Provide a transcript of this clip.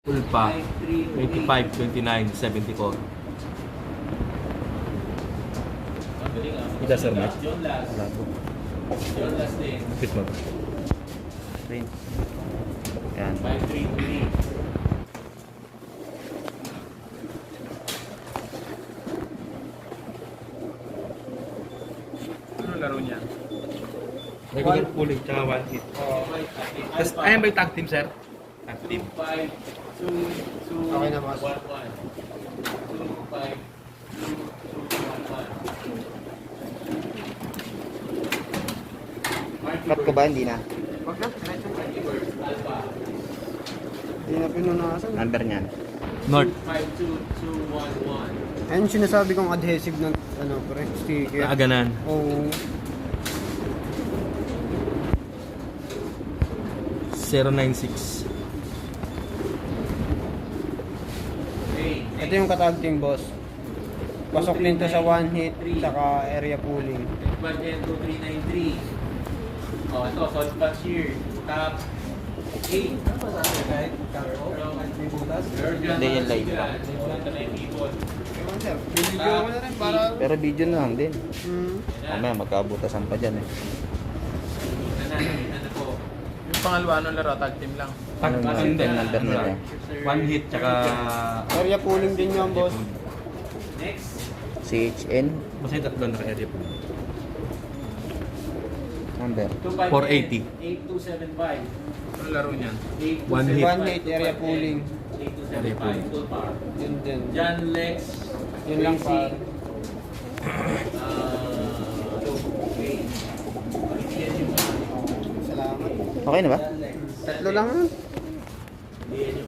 Ulpa, 85, 29, 74. Ida sir, Mike. Wala po. Fit mo. Print. Yan. Ano laro niya? Regular pulling, tsaka one hit. Tapos, ayan ba yung tag team, sir? Tag team. 5, 2, 2, Okay na, boss. 1, 1. 2, 5, 2, 2, 1, 1. Cut ko ba? Hindi na. Wag na, diretso na. Alpha. Hindi na pinunasan. Number niyan. North. 5, 2, 2, 1, 1. Ayun sinasabi kong adhesive ng ano, pre, sticker. Naaganan. Oo. 096. Okay. Ito yung katagting boss. Pasok din to sa one hit, saka area pooling. Budget 2393. Oh, ito, solid patch here. Top 8. Ano ba sabi kahit may butas? Hindi yan live. Ito na yung keyboard. Ewan sir, video ko na rin para... Pero video na lang din. Hmm. Mamaya magkabutasan pa dyan eh. Ano po? Yung pangalawa nung laro, tag team lang. Tag Ano team na, din. number nila. One hit, tsaka... Area pooling din yun, boss. Next. CHN. Basta yung tatlo naka-area po. Number. 480. 8275. Ano laro niyan? One hit. One hit, area pooling. 8275. Full power. Yun din. John Lex. Yun lang pa. Okay. Salamat. Okay na ba? John Lex. Tatlo lang.